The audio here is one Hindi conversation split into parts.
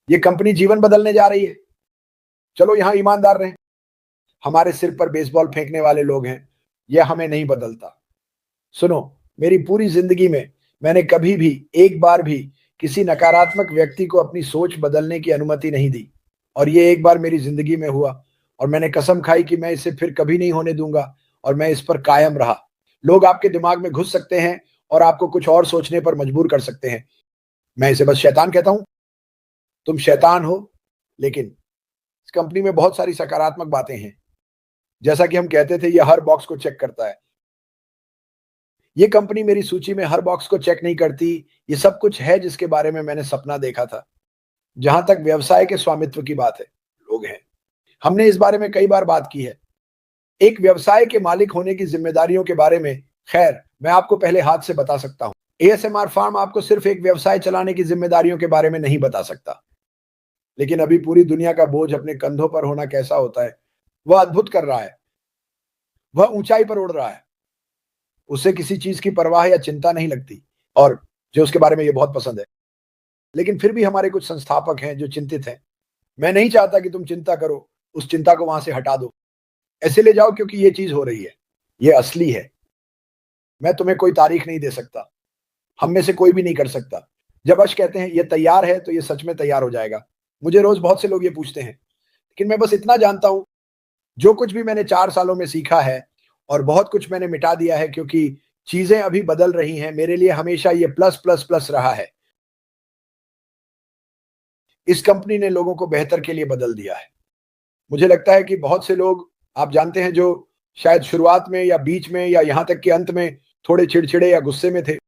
ये कंपनी जीवन बदलने जा रही है। चलो यहां ईमानदार रहें। हमारे सिर पर बेसबॉल फेंकने वाले लोग हैं, यह हमें नहीं बदलता। सुनो, मेरी पूरी जिंदगी में मैंने कभी भी एक बार भी किसी नकारात्मक व्यक्ति को अपनी सोच बदलने की अनुमति नहीं दी, और ये एक बार मेरी जिंदगी में हुआ और मैंने कसम खाई कि मैं इसे फिर कभी नहीं होने दूंगा और मैं इस पर कायम रहा। लोग आपके दिमाग में घुस सकते हैं और आपको कुछ और सोचने पर मजबूर कर सकते हैं। मैं इसे बस शैतान कहता हूं। तुम शैतान हो, लेकिन इस कंपनी में बहुत सारी सकारात्मक बातें हैं। जैसा कि हम कहते थे, ये हर बॉक्स को चेक करता है। ये कंपनी मेरी सूची में हर बॉक्स को चेक नहीं करती। ये सब कुछ है जिसके बारे में मैंने सपना देखा था। जहां तक व्यवसाय के स्वामित्व की बात है, लोग हैं। हमने इस बारे में कई बार बात की है, एक व्यवसाय के मालिक होने की जिम्मेदारियों के बारे में। खैर, मैं आपको पहले हाथ से बता सकता हूं, एएसएमआर फार्म आपको सिर्फ एक व्यवसाय चलाने की जिम्मेदारियों के बारे में नहीं बता सकता। लेकिन अभी पूरी दुनिया का बोझ अपने कंधों पर होना कैसा होता है, वह अद्भुत कर रहा है। वह ऊंचाई पर उड़ रहा है। उसे किसी चीज की परवाह या चिंता नहीं लगती, और जो उसके बारे में ये बहुत पसंद है। लेकिन फिर भी हमारे कुछ संस्थापक हैं जो चिंतित हैं। मैं नहीं चाहता कि तुम चिंता करो, उस चिंता को वहां से हटा दो, ऐसे ले जाओ, क्योंकि ये चीज हो रही है, ये असली है। मैं तुम्हें कोई तारीख नहीं दे सकता, हम में से कोई भी नहीं कर सकता। जब अश कहते हैं ये तैयार है, तो ये सच में तैयार हो जाएगा। मुझे रोज बहुत से लोग ये पूछते हैं, लेकिन मैं बस इतना जानता हूं, जो कुछ भी मैंने 4 सालों में सीखा है, और बहुत कुछ मैंने मिटा दिया है, क्योंकि चीजें अभी बदल रही हैं। मेरे लिए हमेशा ये प्लस प्लस प्लस रहा है। इस कंपनी ने लोगों को बेहतर के लिए बदल दिया है। मुझे लगता है कि बहुत से लोग, आप जानते हैं, जो शायद शुरुआत में या बीच में या यहां तक कि अंत में थोड़े चिड़चिड़े या गुस्से में थे,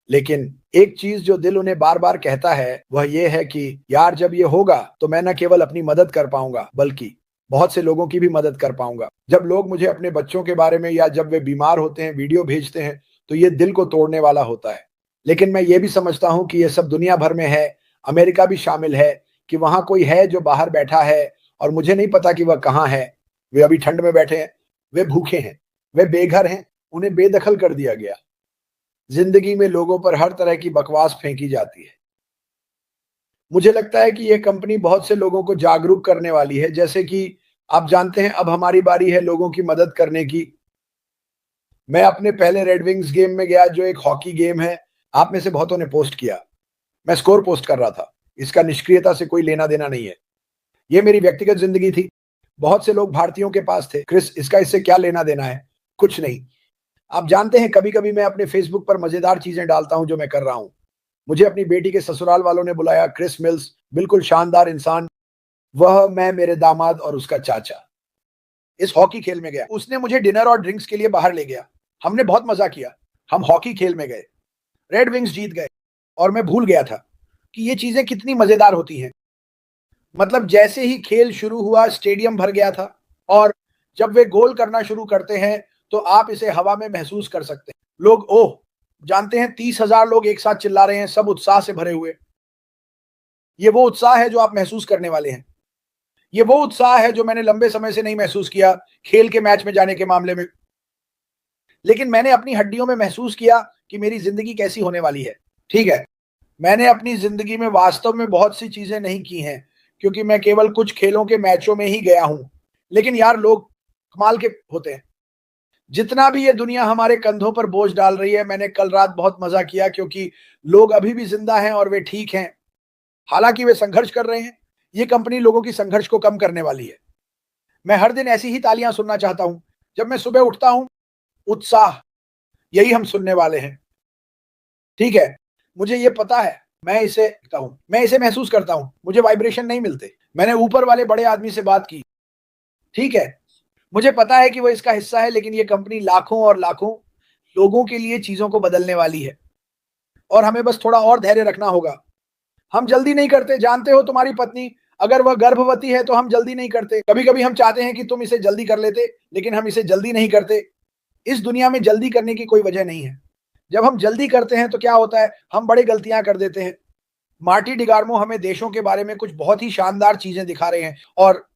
लेकिन एक चीज जो दिल उन्हें बार बार कहता है, वह यह है कि यार, जब ये होगा तो मैं न केवल अपनी मदद कर पाऊंगा, बल्कि बहुत से लोगों की भी मदद कर पाऊंगा। जब लोग मुझे अपने बच्चों के बारे में या जब वे बीमार होते हैं वीडियो भेजते हैं, तो ये दिल को तोड़ने वाला होता है। लेकिन मैं ये भी समझता हूं कि ये सब दुनिया भर में है, अमेरिका भी शामिल है, कि वहां कोई है जो बाहर बैठा है और मुझे नहीं पता कि वह कहां है। वे अभी ठंड में बैठे हैं, वे भूखे हैं, वे बेघर हैं, उन्हें बेदखल कर दिया गया। जिंदगी में लोगों पर हर तरह की बकवास फेंकी जाती है। मुझे लगता है कि यह कंपनी बहुत से लोगों को जागरूक करने वाली है। जैसे कि आप जानते हैं, अब हमारी बारी है लोगों की मदद करने की। मैं अपने पहले रेड विंग्स गेम में गया, जो एक हॉकी गेम है। आप में से बहुतों ने पोस्ट किया, मैं स्कोर पोस्ट कर रहा था। इसका निष्क्रियता से कोई लेना देना नहीं है, ये मेरी व्यक्तिगत जिंदगी थी। बहुत से लोग भारतीयों के पास थे, क्रिस इसका इससे क्या लेना देना है? कुछ नहीं। आप जानते हैं, कभी कभी मैं अपने फेसबुक पर मजेदार चीजें डालता हूं जो मैं कर रहा हूं। मुझे अपनी बेटी के ससुराल वालों ने बुलाया। क्रिस मिल्स बिल्कुल शानदार इंसान, वह, मैं, मेरे दामाद और उसका चाचा इस हॉकी खेल में गया। उसने मुझे डिनर और ड्रिंक्स के लिए बाहर ले गया। हमने बहुत मजा किया। हम हॉकी खेल में गए, रेड विंग्स जीत गए, और मैं भूल गया था कि ये चीजें कितनी मजेदार होती हैं। मतलब जैसे ही खेल शुरू हुआ, स्टेडियम भर गया था, और जब वे गोल करना शुरू करते हैं, तो आप इसे हवा में महसूस कर सकते हैं। लोग, ओह, जानते हैं, 30,000 लोग एक साथ चिल्ला रहे हैं, सब उत्साह से भरे हुए। ये वो उत्साह है जो आप महसूस करने वाले हैं। ये वो उत्साह है जो मैंने लंबे समय से नहीं महसूस किया खेल के मैच में जाने के मामले में। लेकिन मैंने अपनी हड्डियों में महसूस किया कि मेरी जिंदगी कैसी होने वाली है। ठीक है, मैंने अपनी जिंदगी में वास्तव में बहुत सी चीजें नहीं की हैं, क्योंकि मैं केवल कुछ खेलों के मैचों में ही गया हूं। लेकिन यार, लोग कमाल के होते हैं। जितना भी ये दुनिया हमारे कंधों पर बोझ डाल रही है, मैंने कल रात बहुत मजा किया, क्योंकि लोग अभी भी जिंदा हैं और वे ठीक हैं। हालांकि वे संघर्ष कर रहे हैं। ये कंपनी लोगों की संघर्ष को कम करने वाली है। मैं हर दिन ऐसी ही तालियां सुनना चाहता हूं। जब मैं सुबह उठता हूं, उत्साह, यही हम सुनने वाले हैं। ठीक है, मुझे ये पता है, मैं इसे महसूस करता हूं। मुझे वाइब्रेशन नहीं मिलते। मैंने ऊपर वाले बड़े आदमी से बात की। ठीक है, मुझे पता है कि वो इसका हिस्सा है, लेकिन ये कंपनी लाखों और लाखों लोगों के लिए चीजों को बदलने वाली है, और हमें बस थोड़ा और धैर्य रखना होगा। हम जल्दी नहीं करते। जानते हो, तुम्हारी पत्नी अगर वह गर्भवती है तो हम जल्दी नहीं करते। कभी कभी हम चाहते हैं कि तुम इसे जल्दी कर लेते, लेकिन हम इसे जल्दी नहीं करते। इस दुनिया में जल्दी करने की कोई वजह नहीं है। जब हम जल्दी करते हैं तो क्या होता है, हम बड़ी गलतियां कर देते हैं। मार्टी डिगार्मो हमें देशों के बारे में कुछ बहुत ही शानदार चीजें दिखा रहे हैं, और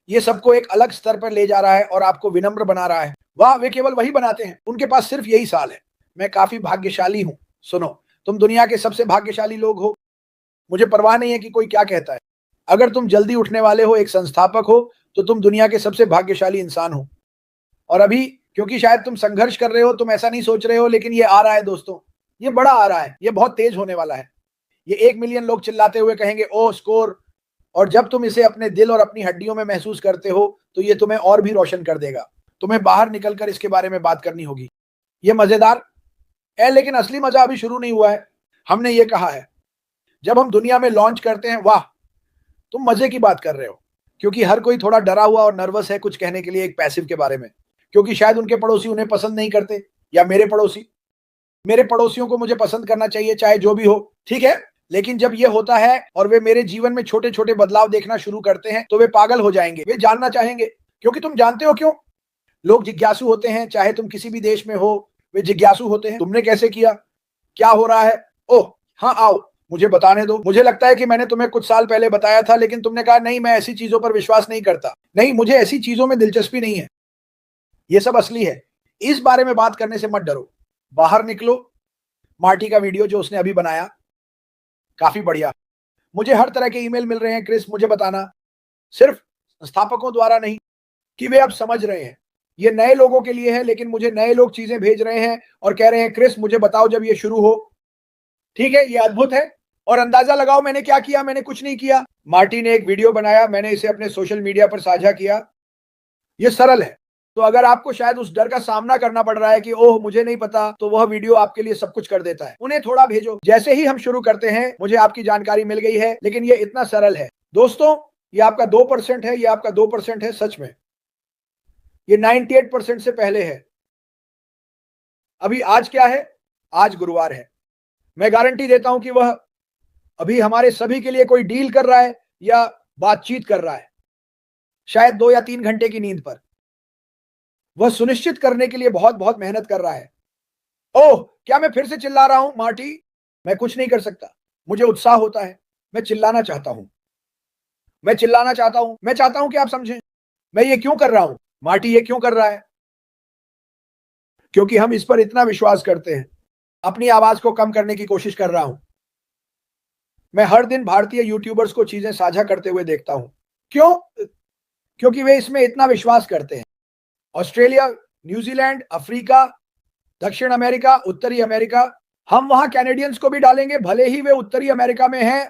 ये सबको एक अलग स्तर पर ले जा रहा है और आपको विनम्र बना रहा है। वाह, वे केवल वही बनाते हैं, उनके पास सिर्फ यही साल है। मैं काफी भाग्यशाली हूं। सुनो, तुम दुनिया के सबसे भाग्यशाली लोग हो। मुझे परवाह नहीं है कि कोई क्या कहता है। अगर तुम जल्दी उठने वाले हो, एक संस्थापक हो, तो तुम दुनिया के सबसे भाग्यशाली इंसान हो। और अभी क्योंकि शायद तुम संघर्ष कर रहे हो, तुम ऐसा नहीं सोच रहे हो, लेकिन ये आ रहा है दोस्तों, ये बड़ा आ रहा है, ये बहुत तेज होने वाला है। ये 1 मिलियन लोग चिल्लाते हुए कहेंगे ओ स्कोर। और जब तुम इसे अपने दिल और अपनी हड्डियों में महसूस करते हो, तो ये तुम्हें और भी रोशन कर देगा। तुम्हें बाहर निकलकर इसके बारे में बात करनी होगी। ये मजेदार है, लेकिन असली मजा अभी शुरू नहीं हुआ है। हमने ये कहा है, जब हम दुनिया में लॉन्च करते हैं, वाह तुम मजे की बात कर रहे हो, क्योंकि हर कोई थोड़ा डरा हुआ और नर्वस है कुछ कहने के लिए एक पैसिव के बारे में, क्योंकि शायद उनके पड़ोसी उन्हें पसंद नहीं करते, या मेरे पड़ोसियों को मुझे पसंद करना चाहिए, चाहे जो भी हो, ठीक है। लेकिन जब ये होता है और वे मेरे जीवन में छोटे छोटे बदलाव देखना शुरू करते हैं, तो वे पागल हो जाएंगे, वे जानना चाहेंगे। क्योंकि तुम जानते हो क्यों? लोग जिज्ञासु होते हैं, चाहे तुम किसी भी देश में हो, वे जिज्ञासु होते हैं। तुमने कैसे किया? क्या हो रहा है? ओह हाँ, आओ मुझे बताने दो। मुझे लगता है कि मैंने तुम्हें कुछ साल पहले बताया था, लेकिन तुमने कहा नहीं, मैं ऐसी चीजों पर विश्वास नहीं करता। नहीं, मुझे ऐसी चीजों में दिलचस्पी नहीं है। ये सब असली है। इस बारे में बात करने से मत डरो। बाहर निकलो। मार्टी का वीडियो जो उसने अभी बनाया, काफी बढ़िया। मुझे हर तरह के ईमेल मिल रहे हैं, क्रिस मुझे बताना, सिर्फ संस्थापकों द्वारा नहीं, कि वे अब समझ रहे हैं। ये नए लोगों के लिए है, लेकिन मुझे नए लोग चीजें भेज रहे हैं और कह रहे हैं क्रिस मुझे बताओ जब ये शुरू हो। ठीक है, ये अद्भुत है। और अंदाजा लगाओ मैंने क्या किया? मैंने कुछ नहीं किया। मार्टी ने एक वीडियो बनाया, मैंने इसे अपने सोशल मीडिया पर साझा किया। ये सरल है। तो अगर आपको शायद उस डर का सामना करना पड़ रहा है कि ओह मुझे नहीं पता, तो वह वीडियो आपके लिए सब कुछ कर देता है। उन्हें थोड़ा भेजो। जैसे ही हम शुरू करते हैं, मुझे आपकी जानकारी मिल गई है, लेकिन ये इतना सरल है दोस्तों। ये आपका 2% है, ये आपका 2% है। सच में ये 98% से पहले है। अभी आज क्या है? आज गुरुवार है। मैं गारंटी देता हूं कि वह अभी हमारे सभी के लिए कोई डील कर रहा है या बातचीत कर रहा है, शायद 2 या 3 घंटे की नींद पर। वह सुनिश्चित करने के लिए बहुत बहुत मेहनत कर रहा है। ओह क्या मैं फिर से चिल्ला रहा हूं मार्टी? मैं कुछ नहीं कर सकता। मुझे उत्साह होता है। मैं चिल्लाना चाहता हूं। मैं चाहता हूं कि आप समझें। मैं ये क्यों कर रहा हूं? मार्टी ये क्यों कर रहा है? क्योंकि हम इस पर इतना विश्वास करते हैं। अपनी आवाज को कम करने की कोशिश कर रहा हूं। मैं हर दिन भारतीय यूट्यूबर्स को चीजें साझा करते हुए देखता हूं। क्यों? क्योंकि वे इसमें इतना विश्वास करते हैं। ऑस्ट्रेलिया, न्यूजीलैंड, अफ्रीका, दक्षिण अमेरिका, उत्तरी अमेरिका, हम वहां कैनेडियंस को भी डालेंगे, भले ही वे उत्तरी अमेरिका में हैं।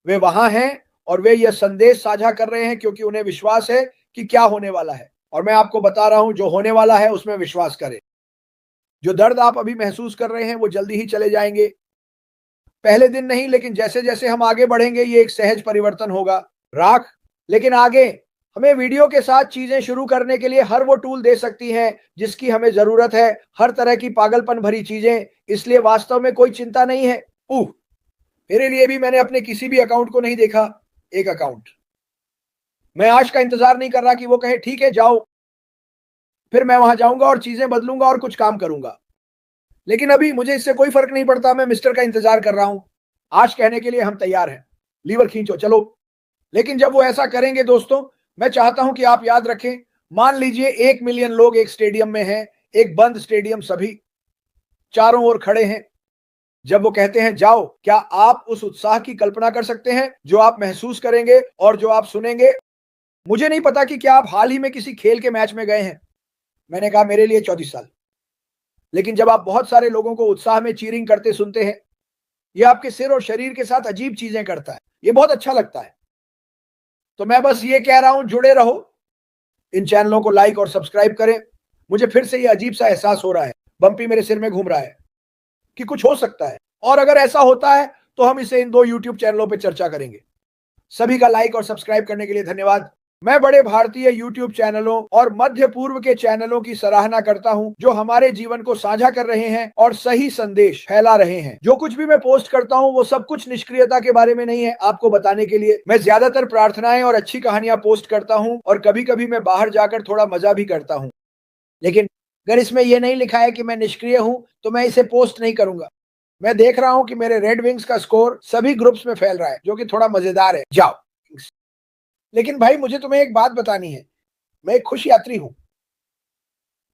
वे वहां हैं और वे यह संदेश साझा कर रहे हैं क्योंकि उन्हें विश्वास है कि क्या होने वाला है। और मैं आपको बता रहा हूं, जो होने वाला है उसमें विश्वास करें। जो दर्द आप अभी महसूस कर रहे हैं वो जल्दी ही चले जाएंगे। पहले दिन नहीं, लेकिन जैसे जैसे हम आगे बढ़ेंगे, ये एक सहज परिवर्तन होगा। राख, लेकिन आगे हमें वीडियो के साथ चीजें शुरू करने के लिए हर वो टूल दे सकती हैं जिसकी हमें जरूरत है, हर तरह की पागलपन भरी चीजें। इसलिए वास्तव में कोई चिंता नहीं है। मेरे लिए भी, मैंने अपने किसी भी अकाउंट को नहीं देखा। एक अकाउंट। मैं आज का इंतजार नहीं कर रहा कि वो कहे ठीक है जाओ, फिर मैं वहां जाऊंगा और चीजें बदलूंगा और कुछ काम करूंगा। लेकिन अभी मुझे इससे कोई फर्क नहीं पड़ता। मैं मिस्टर का इंतजार कर रहा हूं। आज कहने के लिए हम तैयार हैं। लीवर खींचो, चलो। लेकिन जब वो ऐसा करेंगे दोस्तों, मैं चाहता हूं कि आप याद रखें, मान लीजिए 1 मिलियन लोग एक स्टेडियम में हैं, एक बंद स्टेडियम, सभी चारों ओर खड़े हैं। जब वो कहते हैं जाओ, क्या आप उस उत्साह की कल्पना कर सकते हैं जो आप महसूस करेंगे और जो आप सुनेंगे? मुझे नहीं पता कि क्या आप हाल ही में किसी खेल के मैच में गए हैं। मैंने कहा मेरे लिए 34 साल। लेकिन जब आप बहुत सारे लोगों को उत्साह में चीरिंग करते सुनते हैं, ये आपके सिर और शरीर के साथ अजीब चीजें करता है। ये बहुत अच्छा लगता है। तो मैं बस ये कह रहा हूं, जुड़े रहो। इन चैनलों को लाइक और सब्सक्राइब करें। मुझे फिर से ये अजीब सा एहसास हो रहा है, बम्पी मेरे सिर में घूम रहा है कि कुछ हो सकता है। और अगर ऐसा होता है तो हम इसे इन 2 यूट्यूब चैनलों पर चर्चा करेंगे। सभी का लाइक और सब्सक्राइब करने के लिए धन्यवाद। मैं बड़े भारतीय यूट्यूब चैनलों और मध्य पूर्व के चैनलों की सराहना करता हूं जो हमारे जीवन को साझा कर रहे हैं और सही संदेश फैला रहे हैं। जो कुछ भी मैं पोस्ट करता हूं वो सब कुछ निष्क्रियता के बारे में नहीं है। आपको बताने के लिए मैं ज्यादातर प्रार्थनाएं और अच्छी कहानियां पोस्ट करता हूं, और कभी कभी मैं बाहर जाकर थोड़ा मजा भी करता हूं। लेकिन अगर इसमें यह नहीं लिखा है कि मैं निष्क्रिय हूं, तो मैं इसे पोस्ट नहीं करूंगा। मैं देख रहा हूं कि मेरे रेड विंग्स का स्कोर सभी ग्रुप्स में फैल रहा है, जो कि थोड़ा मजेदार है। जाओ। लेकिन भाई मुझे तुम्हें एक बात बतानी है। मैं एक खुश यात्री हूं।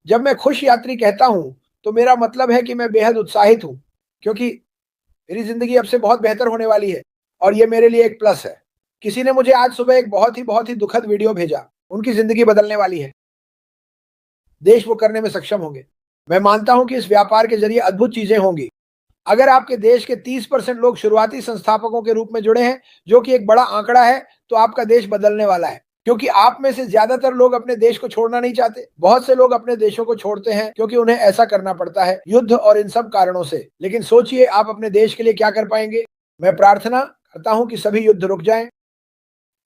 जब मैं खुश यात्री कहता हूं, तो मेरा मतलब है कि मैं बेहद उत्साहित हूं, क्योंकि मेरी जिंदगी अब से बहुत बेहतर होने वाली है। और ये मेरे लिए एक प्लस है। किसी ने मुझे आज सुबह एक बहुत ही दुखद वीडियो भेजा। उनकी ज़िंदगी बदलने वाली है। देश वो करने में सक्षम होंगे। मैं मानता हूँ कि इस व्यापार के ज़रिए अद्भुत चीज़ें होंगी। अगर आपके देश के 30% लोग शुरुआती संस्थापकों के रूप में जुड़े हैं, जो कि एक बड़ा आंकड़ा है, तो आपका देश बदलने वाला है। क्योंकि आप में से ज़्यादातर लोग अपने देश को छोड़ना नहीं चाहते। बहुत से लोग अपने देशों को छोड़ते हैं क्योंकि उन्हें ऐसा करना पड़ता है, युद्ध और इन सब कारणों से। लेकिन सोचिए आप अपने देश के लिए क्या कर पाएँगे? मैं प्रार्थना करता हूँ कि सभी युद्ध रुक जाएँ।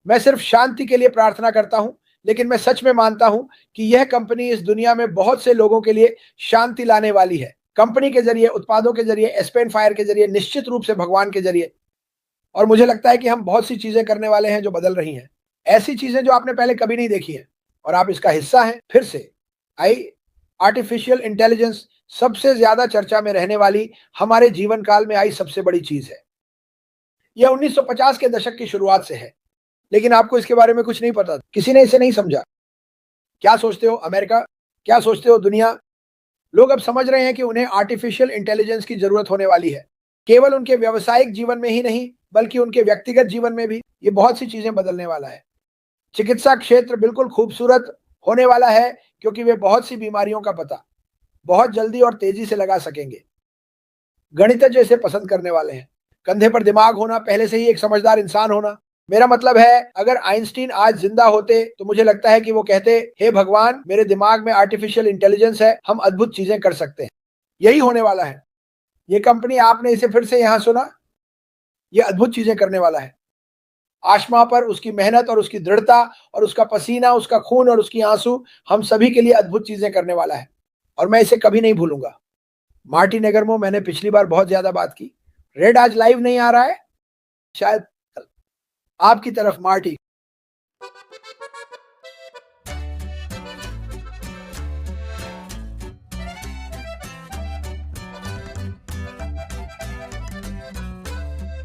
मैं सिर्फ शांति के लिए प्रार्थना करता हूँ, लेकिन मैं सच में मानता हूँ कि यह कंपनी इस दुनिया में बहुत से लोगों के लिए शांति लाने वाली है। कंपनी के ज़रिए, उत्पादों के ज़रिए, एस्पेन फायर के ज़रिए, निश्चित रूप से भगवान के ज़रिए। और मुझे लगता है कि हम बहुत सी चीज़ें करने वाले हैं जो बदल रही हैं। ऐसी चीज़ें जो आपने पहले कभी नहीं देखी हैं और आप इसका हिस्सा हैं। फिर से आई आर्टिफिशियल इंटेलिजेंस सबसे ज़्यादा चर्चा में रहने वाली हमारे जीवन काल में आई सबसे बड़ी चीज़ है। यह 1950 के दशक की शुरुआत से है, लेकिन आपको इसके बारे में कुछ नहीं पता। किसी ने इसे नहीं समझा। क्या सोचते हो अमेरिका? क्या सोचते हो दुनिया? लोग अब समझ रहे हैं कि उन्हें आर्टिफिशियल इंटेलिजेंस की ज़रूरत होने वाली है। केवल उनके व्यावसायिक जीवन में ही नहीं, बल्कि उनके व्यक्तिगत जीवन में भी ये बहुत सी चीज़ें बदलने वाला है। चिकित्सा क्षेत्र बिल्कुल खूबसूरत होने वाला है क्योंकि वे बहुत सी बीमारियों का पता बहुत जल्दी और तेज़ी से लगा सकेंगे। गणितज्ञ इसे पसंद करने वाले हैं। कंधे पर दिमाग होना, पहले से ही एक समझदार इंसान होना। मेरा मतलब है, अगर आइंस्टीन आज जिंदा होते तो मुझे लगता है कि वो कहते, हे भगवान, मेरे दिमाग में आर्टिफिशियल इंटेलिजेंस है, हम अद्भुत चीजें कर सकते हैं। यही होने वाला है। ये कंपनी, आपने इसे फिर से यहां सुना, ये अद्भुत चीजें करने वाला है। आशमा पर उसकी मेहनत और उसकी दृढ़ता और उसका पसीना, उसका खून और उसकी आंसू हम सभी के लिए अद्भुत चीजें करने वाला है। और मैं इसे कभी नहीं भूलूंगा। मार्टिन एगरमो, मैंने पिछली बार बहुत ज्यादा बात की। रेड आज लाइव नहीं आ रहा है, शायद आपकी तरफ मार्टी।